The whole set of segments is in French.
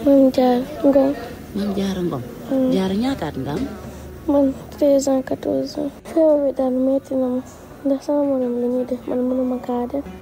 Man Diarra Ngom. Man Diarra Ngom. Diarra ñaata at nga am? Man 13 ans 14 ans. Feebar bi daal metti na ma.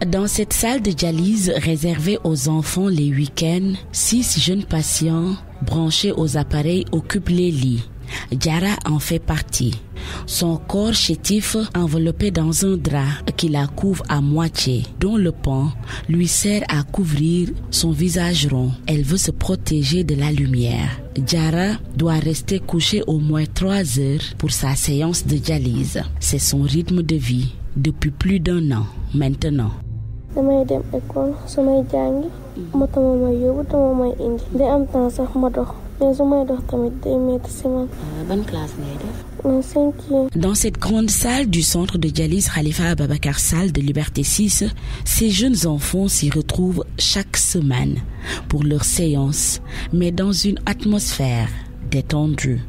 Dans cette salle de dialyse réservée aux enfants les week-ends, 6 jeunes patients branchés aux appareils occupent les lits. Diarra en fait partie. Son corps chétif enveloppé dans un drap qui la couvre à moitié, dont le pan lui sert à couvrir son visage rond. Elle veut se protéger de la lumière. Diarra doit rester couchée au moins 3 heures pour sa séance de dialyse. C'est son rythme de vie depuis plus d'1 an maintenant. damay dem école su may jàngi moto moo may yóbbu te moo may indi day am temps sax ma dox mais su may dox tamit day metti si man. Ban classe ngay def? Man 5e. Dans cette grande salle du centre de dialyse Khalifa Ababacar Sall de Liberté 6, ces jeunes enfants s'y retrouvent chaque semaine pour leurs séances, mais dans une atmosphère détendue.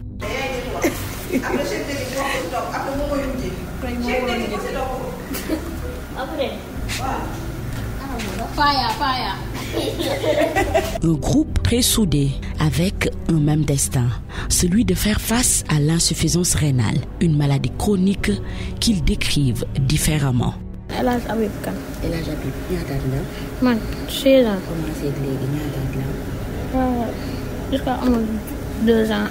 Un groupe très soudé avec un même destin, celui de faire face à l'insuffisance rénale, une maladie chronique qu'ils décrivent différemment. El Hadj Habib Kane. El Hadj Habib ñaata at nga am? Man 16 ans. Commencé léegi ñaata at la am? Jusqu'à amul 2 ans. 2 ans.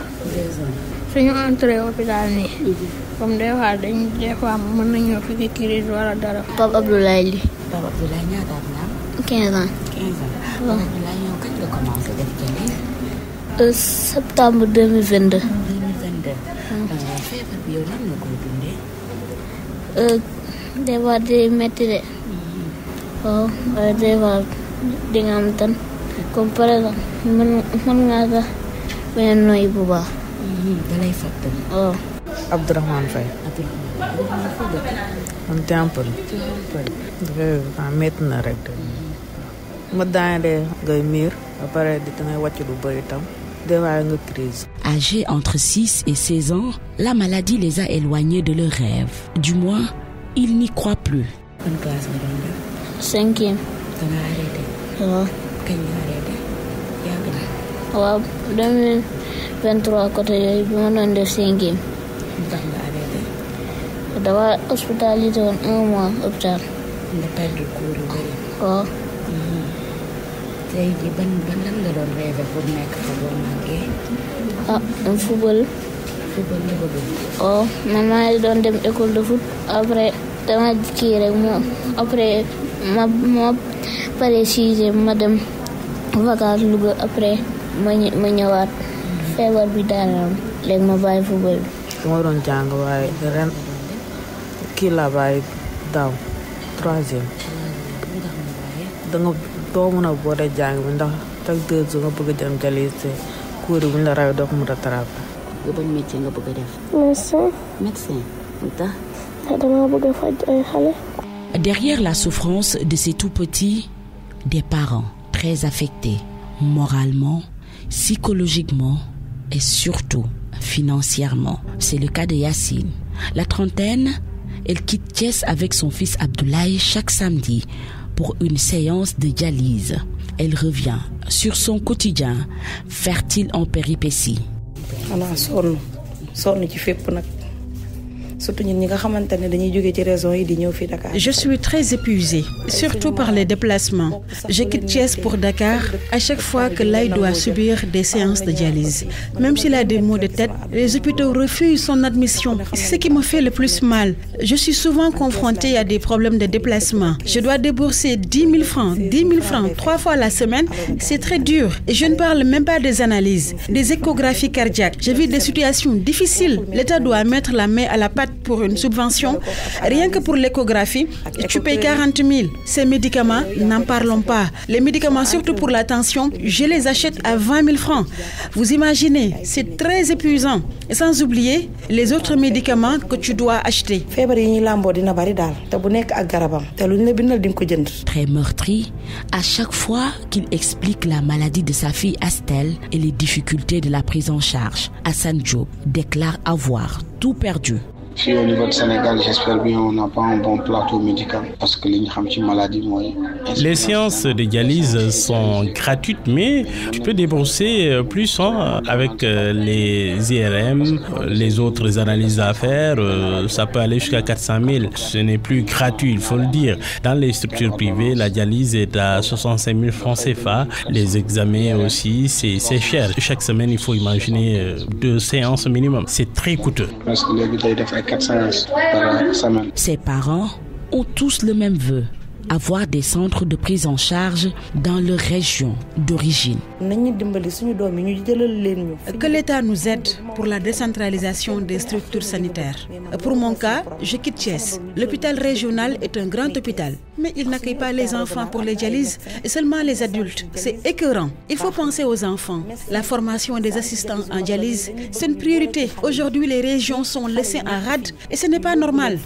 Suñu entré hôpital nii. Comme des fois mën nañu fi crise wala dara. Pape Abdoulaye Ly. Pape Abdoulaye ñaata at nga am? 15 ans. 15 ans. Pape Abdoulaye yow kañ nga commencé def dialyse? Septembre 2022. 2022. Feebar bi yow lan nga koy dundee? Des fois day metti de. Waaw waaye des fois di nga am tan comme par exemple mën ngaa sax bañ a noyyi bu baax. Da lay fàttali. waaw. Abdourahmane Faye. Abdourahmane foo dëkk? Man Tivaouane Peulh. Métti na rek de. Ma daanee ngay miir ba pare di dangay wàcc lu bëri tam. Des fois nga crise. Âgés entre 6 et 16 ans, la maladie les a éloignés de leurs rêves. Du moins, ils n'y croient plus. Ban classe nga doon def? 5e. Da nga arrêté? waaw. Kañ nga arrêté? Yàgg na. waaw 2023 côté yooyu bi ma doon def 5e. Ndax nga arrêté? Dama hospitalisé woon 1 mois hôpital. Nga perdre cours yu bëri. waaw. Tey jii ban lan nga doon rêvé pour nekk fa boo màggee? Football. Football nga bëgg. waaw man maa ngi doon dem école de foot après dama kii rek après ma pare 6e ma dem vacances Louga après ma ñëwaat feebar bi daanam léegi ma bàyyi football bi. Dama doon jàng waaye ren kii laa bàyyi daaw 3e. danga doo mën a boole jàng bi ndax chaque 2 jours nga bëgg a dem dialyse cours yi bu ñu la rawee doo ko mën a rattraper. Yow ban métier nga bëgg a def? Médecin. Médecin. Ndax? Dama bëgg a faj ay xale. Derrière la souffrance de ces tout-petits, des parents très affectés, moralement, psychologiquement et surtout financièrement. C'est le cas de Yacine. La trentaine, elle quitte Thiès avec son fils Abdoulaye chaque samedi pour une séance de dialyse. Elle revient sur son quotidien, fertile en péripéties. Je suis très épuisée, surtout par les déplacements. Je quitte Thiès pour Dakar à chaque fois que Laye doit subir des séances de dialyse. Même s'il a des maux de tête, les hôpitaux refusent son admission. C'est ce qui me fait le plus mal. Je suis souvent confrontée à des problèmes de déplacement. Je dois débourser 10 000 francs 3 fois la semaine. C'est très dur. Et je ne parle même pas des analyses, des échographies cardiaques. Je vis des situations difficiles. L'État doit mettre la main à la pâte pour une subvention. Rien que pour l'échographie, tu payes 40 000. Ces médicaments, n'en parlons pas. Les médicaments, surtout pour la tension, je les achète à 20 000 francs. Vous imaginez, c'est très épuisant. Et sans oublier les autres médicaments que tu dois acheter. Très meurtri, à chaque fois qu'il explique la maladie de sa fille Astel et les difficultés de la prise en charge, Hassan Diop déclare avoir tout perdu. Puis au niveau du Sénégal, j'espère bien on n'a pas un bon plateau médical parce que les maladies Les séances de dialyse sont gratuites, mais tu peux débourser plus avec les IRM, les autres analyses à faire. Ça peut aller jusqu'à 400 000. Ce n'est plus gratuit, il faut le dire. Dans les structures privées, la dialyse est à 65 000 francs CFA. Les examens aussi, c'est cher. Chaque semaine, il faut imaginer 2 séances minimum. C'est très coûteux. Ses parents ont tous le même vœu, avoir des centres de prise en charge dans leur région d'origine. Que l'État nous aide pour la décentralisation des structures sanitaires. Pour mon cas, je quitte Thiès. L'hôpital régional est un grand hôpital, mais il n'accueille pas les enfants pour les dialyses et seulement les adultes. C'est écœurant. Il faut penser aux enfants. La formation des assistants en dialyse, c'est une priorité. Aujourd'hui, les régions sont laissées en rade et ce n'est pas normal.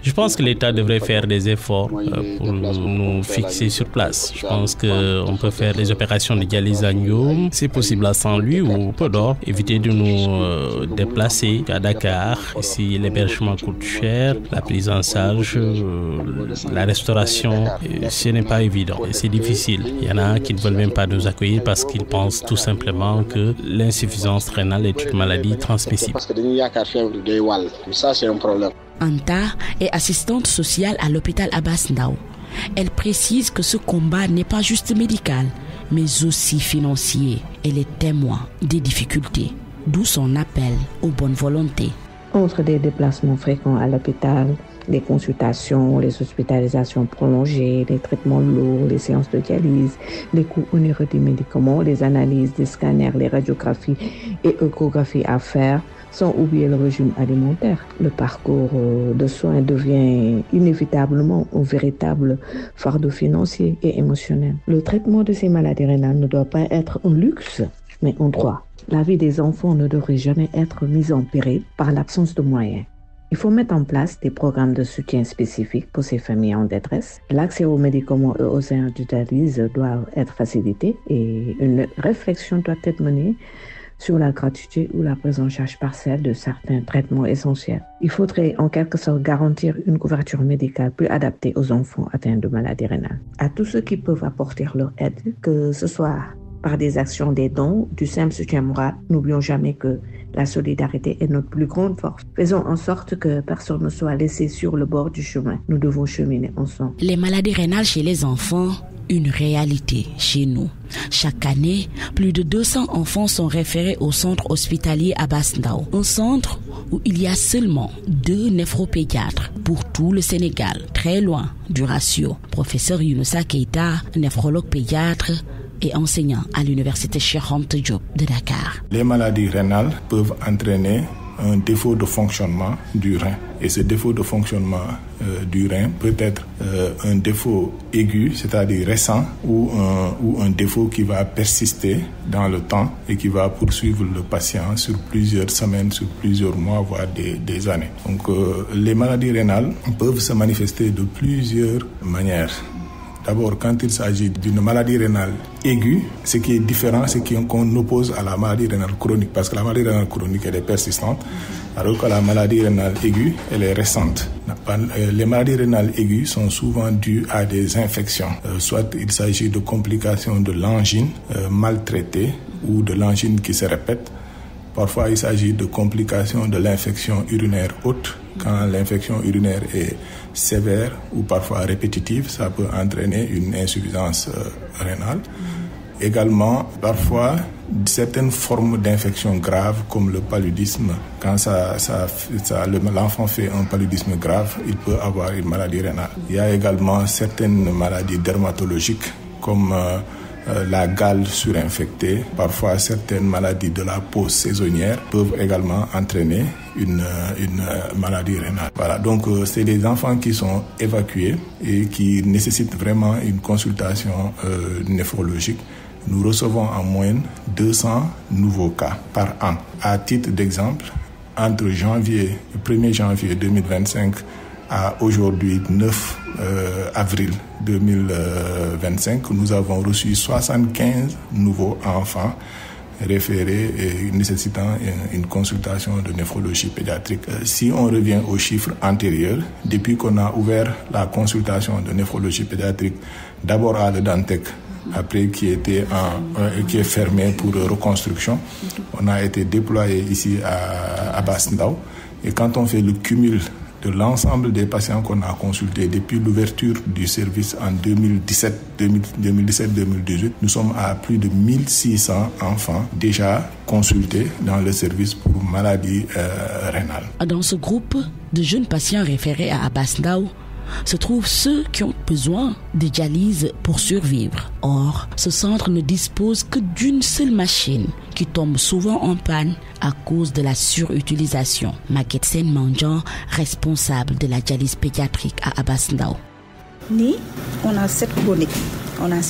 Je pense que l'État devrait faire des efforts pour nous fixer sur place. Je pense qu'on peut faire des opérations de dialyse à Ndioum, c'est possible à Saint-Louis ou Podor, éviter de nous déplacer à Dakar. Ici, l'hébergement coûte cher, la prise en charge, la restauration, ce n'est pas évident, c'est difficile. Il y en a qui ne veulent même pas nous accueillir parce qu'ils pensent tout simplement que l'insuffisance rénale est une maladie transmissible. Ça, c'est un problème. Anta est assistante sociale à l'hôpital Abass Ndao. Elle précise que ce combat n'est pas juste médical, mais aussi financier. Elle est témoin des difficultés, d'où son appel aux bonnes volontés. Entre des déplacements fréquents à l'hôpital, les consultations, les hospitalisations prolongées, les traitements lourds, les séances de dialyse, les coûts onéreux des médicaments, les analyses, les scanners, les radiographies et échographies à faire, sans oublier le régime alimentaire. Le parcours de soins devient inévitablement un véritable fardeau financier et émotionnel. Le traitement de ces maladies rénales ne doit pas être un luxe, mais un droit. La vie des enfants ne devrait jamais être mise en péril par l'absence de moyens. Il faut mettre en place des programmes de soutien spécifiques pour ces familles en détresse. L'accès aux médicaments et aux séances de dialyse doit être facilité et une réflexion doit être menée sur la gratuité ou la prise en charge partielle de certains traitements essentiels. Il faudrait en quelque sorte garantir une couverture médicale plus adaptée aux enfants atteints de maladies rénales. À tous ceux qui peuvent apporter leur aide, que ce soit par des actions, des dons, du simple soutien moral, n'oublions jamais que la solidarité est notre plus grande force. Faisons en sorte que personne ne soit laissé sur le bord du chemin. Nous devons cheminer ensemble. Les maladies rénales chez les enfants, une réalité chez nous. Chaque année, plus de 200 enfants sont référés au centre hospitalier Abass Ndao, un centre où il y a seulement 2 néphropédiatres pour tout le Sénégal, très loin du ratio. Professeur Younoussa Keita, néphrologue pédiatre et enseignant à l'université Cheikh Anta Diop de Dakar. Les maladies rénales peuvent entraîner un défaut de fonctionnement du rein. Et ce défaut de fonctionnement du rein peut être un défaut aigu, c'est-à-dire récent, ou un défaut qui va persister dans le temps et qui va poursuivre le patient sur plusieurs semaines, sur plusieurs mois, voire des années. Donc les maladies rénales peuvent se manifester de plusieurs manières. D'abord, quand il s'agit d'une maladie rénale aiguë, ce qui est différent, c'est qu'on oppose à la maladie rénale chronique, parce que la maladie rénale chronique, elle est persistante, alors que la maladie rénale aiguë, elle est récente. Les maladies rénales aiguës sont souvent dues à des infections, soit il s'agit de complications de l'angine mal traitée ou de l'angine qui se répète. Parfois, il s'agit de complications de l'infection urinaire haute. Quand l'infection urinaire est sévère ou parfois répétitive, ça peut entraîner une insuffisance rénale. Également, parfois, certaines formes d'infection graves comme le paludisme, quand l'enfant fait un paludisme grave, il peut avoir une maladie rénale. Il y a également certaines maladies dermatologiques comme la gale surinfectée. Parfois, certaines maladies de la peau saisonnière peuvent également entraîner une maladie rénale. Voilà, donc c'est des enfants qui sont évacués et qui nécessitent vraiment une consultation néphrologique. Nous recevons en moyenne 200 nouveaux cas par an. À titre d'exemple, entre le 1er janvier 2025 à aujourd'hui 9 avril 2025, nous avons reçu 75 nouveaux enfants référés et nécessitant une consultation de néphrologie pédiatrique. Si on revient aux chiffres antérieurs, depuis qu'on a ouvert la consultation de néphrologie pédiatrique, d'abord à Le Dantec, après qui est fermé pour reconstruction, on a été déployé ici à Abass Ndao. Et quand on fait le cumul de l'ensemble des patients qu'on a consultés depuis l'ouverture du service en 2017-2018, nous sommes à plus de 1600 enfants déjà consultés dans le service pour maladies rénales. Dans ce groupe de jeunes patients référés à Abass Ndao se trouvent ceux qui ont besoin de dialyse pour survivre. Or, ce centre ne dispose que d'une seule machine qui tombe souvent en panne à cause de la surutilisation. Maguette Sen Mandjan, responsable de la dialyse pédiatrique à Abass Ndao. On a 7 chroniques. On a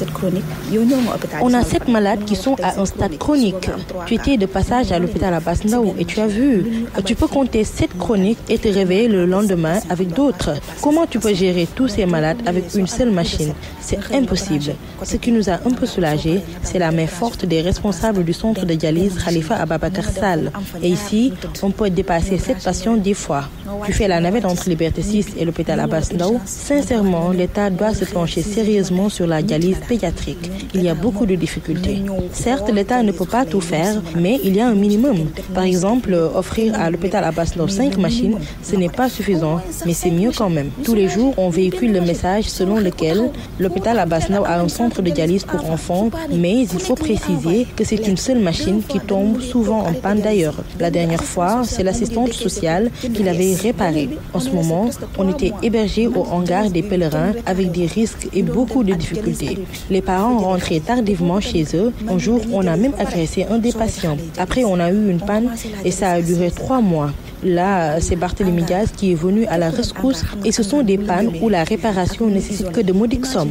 7 malades qui sont à un stade chronique. Tu étais de passage à l'hôpital Abass Ndao et tu as vu. Tu peux compter 7 chroniques et te réveiller le lendemain avec d'autres. Comment tu peux gérer tous ces malades avec une seule machine? C'est impossible. Ce qui nous a un peu soulagés, c'est la main forte des responsables du centre de dialyse Khalifa Ababacar Sall. Et ici, on peut dépasser 7 patients 10 fois. Tu fais la navette entre Liberté 6 et l'hôpital Abass Ndao. Sincèrement, l'État doit se pencher sérieusement sur la dialyse pédiatrique. Il y a beaucoup de difficultés. Certes, l'État ne peut pas tout faire, mais il y a un minimum. Par exemple, offrir à l'hôpital Abass Ndao 5 machines, ce n'est pas suffisant, mais c'est mieux quand même. Tous les jours, on véhicule le message selon lequel l'hôpital Abass Ndao a un centre de dialyse pour enfants, mais il faut préciser que c'est une seule machine qui tombe souvent en panne d'ailleurs. La dernière fois, c'est l'assistante sociale qui l'avait réparée. En ce moment, on était hébergés au hangar des pèlerins avec des risques et beaucoup de difficultés. Les parents rentraient tardivement chez eux. Un jour, on a même agressé un des patients. Après, on a eu une panne et ça a duré 3 mois. Là, c'est Barthélémy Diaz qui est venu à la rescousse et ce sont des pannes où la réparation nécessite que de modiques sommes.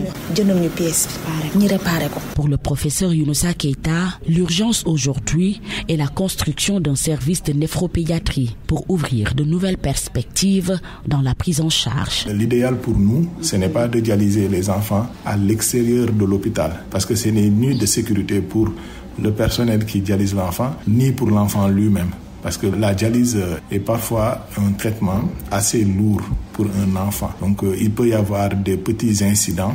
Pour le professeur Younoussa Keita, l'urgence aujourd'hui est la construction d'un service de néphropédiatrie pour ouvrir de nouvelles perspectives dans la prise en charge. L'idéal pour nous, ce n'est pas de dialyser les enfants à l'extérieur de l'hôpital parce que ce n'est ni de sécurité pour le personnel qui dialyse l'enfant, ni pour l'enfant lui-même. Parce que la dialyse est parfois un traitement assez lourd pour un enfant. Donc il peut y avoir des petits incidents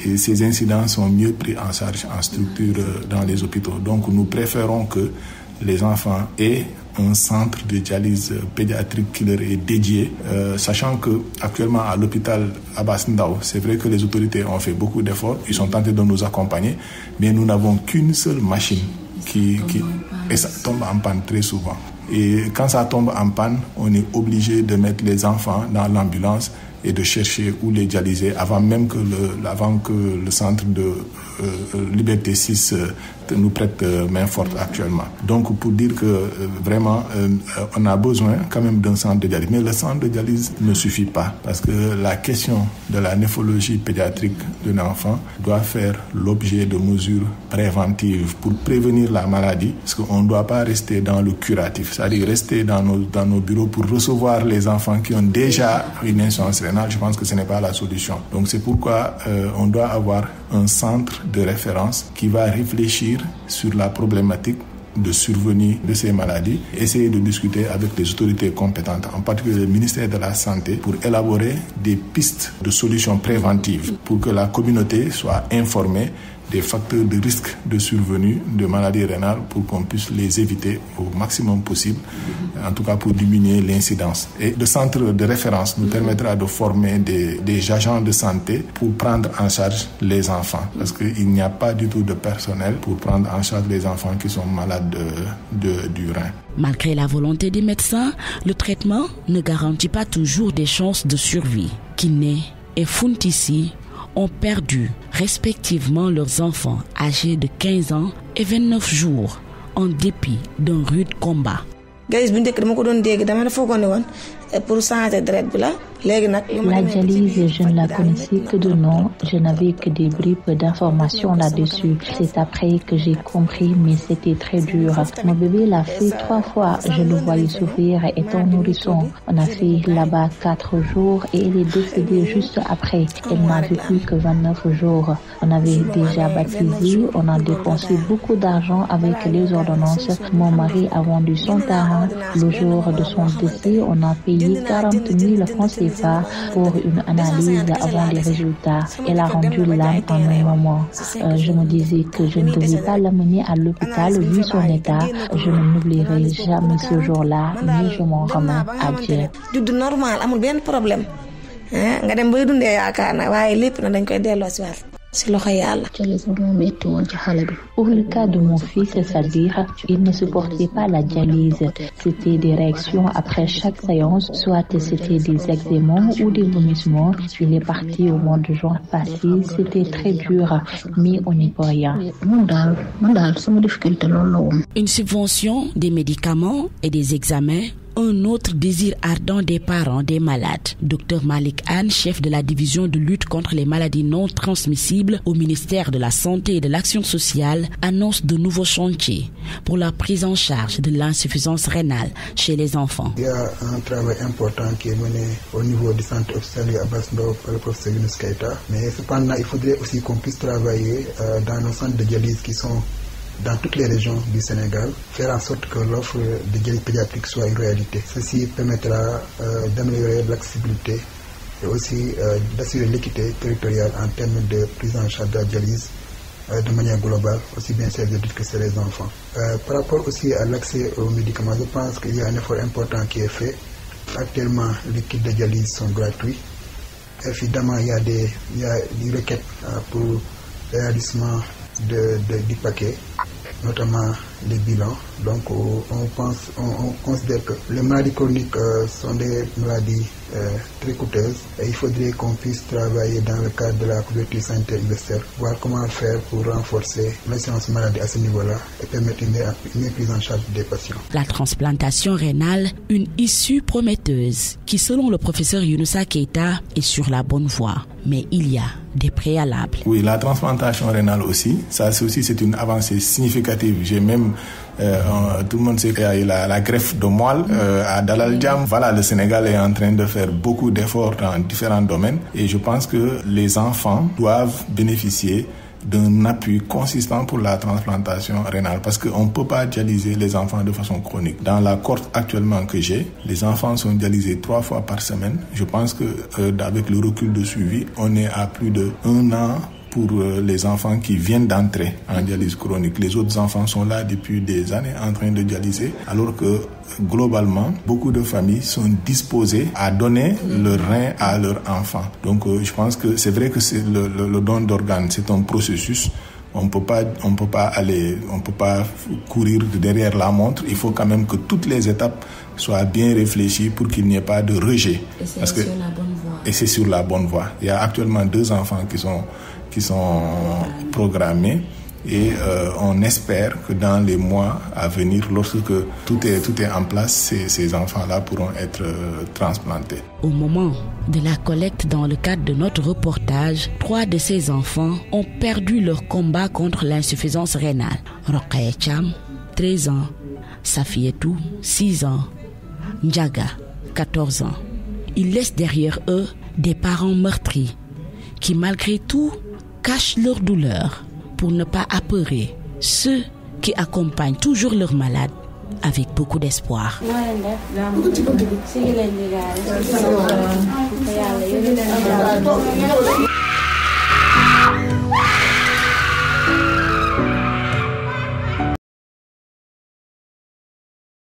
et ces incidents sont mieux pris en charge en structure dans les hôpitaux. Donc nous préférons que les enfants aient un centre de dialyse pédiatrique qui leur est dédié, sachant que actuellement à l'hôpital Abass Ndao, c'est vrai que les autorités ont fait beaucoup d'efforts, ils sont tentés de nous accompagner, mais nous n'avons qu'une seule machine et ça tombe en panne très souvent. Et quand ça tombe en panne, on est obligé de mettre les enfants dans l'ambulance et de chercher où les dialyser avant même que le centre de Liberté 6 nous prête main forte actuellement. Donc pour dire que vraiment on a besoin quand même d'un centre de dialyse. Mais le centre de dialyse ne suffit pas parce que la question de la néphrologie pédiatrique d'un enfant doit faire l'objet de mesures préventives pour prévenir la maladie, parce qu'on ne doit pas rester dans le curatif, c'est-à-dire rester dans nos bureaux pour recevoir les enfants qui ont déjà une insuffisance rénale. Je pense que ce n'est pas la solution. Donc c'est pourquoi on doit avoir un centre de référence qui va réfléchir sur la problématique de survenue de ces maladies, essayer de discuter avec les autorités compétentes, en particulier le ministère de la Santé, pour élaborer des pistes de solutions préventives pour que la communauté soit informée des facteurs de risque de survenue de maladies rénales pour qu'on puisse les éviter au maximum possible, en tout cas pour diminuer l'incidence. Et le centre de référence nous permettra de former des agents de santé pour prendre en charge les enfants, parce qu'il n'y a pas du tout de personnel pour prendre en charge les enfants qui sont malades du rein. Malgré la volonté des médecins, le traitement ne garantit pas toujours des chances de survie. Kiné et Funtissi ont perdu respectivement leurs enfants âgés de 15 ans et 29 jours en dépit d'un rude combat. La dialyse, je ne la connaissais que de nom. Je n'avais que des bribes d'informations là-dessus. C'est après que j'ai compris, mais c'était très dur. Mon bébé l'a fait 3 fois. Je le voyais souffrir étant nourrisson. On a fait là-bas 4 jours et elle est décédée juste après. Elle n'a vécu que 29 jours. On avait déjà baptisé. On a dépensé beaucoup d'argent avec les ordonnances. Mon mari a vendu son terrain. Le jour de son décès, on a payé 40 000 francs CFA pour une analyse avant les résultats. Elle a rendu l'âme en un moment. Je me disais que je ne devais pas l'amener à l'hôpital vu son état. Je ne m'oublierai jamais ce jour-là, mais je m'en remets à Dieu. Pour le cas de mon fils, c'est-à-dire, il ne supportait pas la dialyse. C'était des réactions après chaque séance, soit c'était des eczémats ou des vomissements. Il est parti au mois de juin passé. C'était très dur, mais on n'y peut rien. Une subvention, des médicaments et des examens. Un autre désir ardent des parents des malades. Dr Malik Anne, chef de la division de lutte contre les maladies non transmissibles au ministère de la Santé et de l'Action sociale, annonce de nouveaux chantiers pour la prise en charge de l'insuffisance rénale chez les enfants. Il y a un travail important qui est mené au niveau du centre hospitalier Abass Ndao par le professeur Younous Keita. Mais cependant, il faudrait aussi qu'on puisse travailler dans nos centres de dialyse qui sont dans toutes les régions du Sénégal, faire en sorte que l'offre de dialyse pédiatrique soit une réalité. Ceci permettra d'améliorer l'accessibilité et aussi d'assurer l'équité territoriale en termes de prise en charge de la dialyse de manière globale, aussi bien chez les adultes que chez les enfants. Par rapport aussi à l'accès aux médicaments, je pense qu'il y a un effort important qui est fait. Actuellement, les kits de dialyse sont gratuits. Évidemment, il y a des requêtes pour l'établissement du paquet, notamment les bilans. Donc on considère que les maladies chroniques sont des maladies très coûteuses et il faudrait qu'on puisse travailler dans le cadre de la couverture sanitaire universelle, voir comment faire pour renforcer l'assurance maladie à ce niveau-là et permettre une meilleure prise en charge des patients. La transplantation rénale, une issue prometteuse qui, selon le professeur Younoussa Keita, est sur la bonne voie. Mais il y a des préalables. Oui, la transplantation rénale aussi, c'est une avancée significative. J'ai même tout le monde sait qu'il y a la greffe de moelle à Dalal Jamm. Voilà, le Sénégal est en train de faire beaucoup d'efforts dans différents domaines et je pense que les enfants doivent bénéficier d'un appui consistant pour la transplantation rénale parce qu'on ne peut pas dialyser les enfants de façon chronique. Dans la cohorte actuellement que j'ai, les enfants sont dialysés 3 fois par semaine. Je pense que avec le recul de suivi, on est à plus de 1 an pour les enfants qui viennent d'entrer en dialyse chronique. Les autres enfants sont là depuis des années en train de dialyser, alors que globalement, beaucoup de familles sont disposées à donner leur rein à leurs enfants. Donc je pense que c'est vrai que c'est le don d'organes, c'est un processus. On peut pas courir derrière la montre. Il faut quand même que toutes les étapes soient bien réfléchies pour qu'il n'y ait pas de rejet. Et c'est sur la bonne voie. Et c'est sur la bonne voie. Il y a actuellement 2 enfants qui sont programmés et on espère que dans les mois à venir, lorsque tout est en place, ces enfants-là pourront être transplantés. Au moment de la collecte dans le cadre de notre reportage, 3 de ces enfants ont perdu leur combat contre l'insuffisance rénale. Rokhaya Cham, 13 ans, Safietou, 6 ans, Ndiaga, 14 ans. Ils laissent derrière eux des parents meurtris qui, malgré tout, cachent leur douleur pour ne pas apeurer ceux qui accompagnent toujours leurs malades avec beaucoup d'espoir.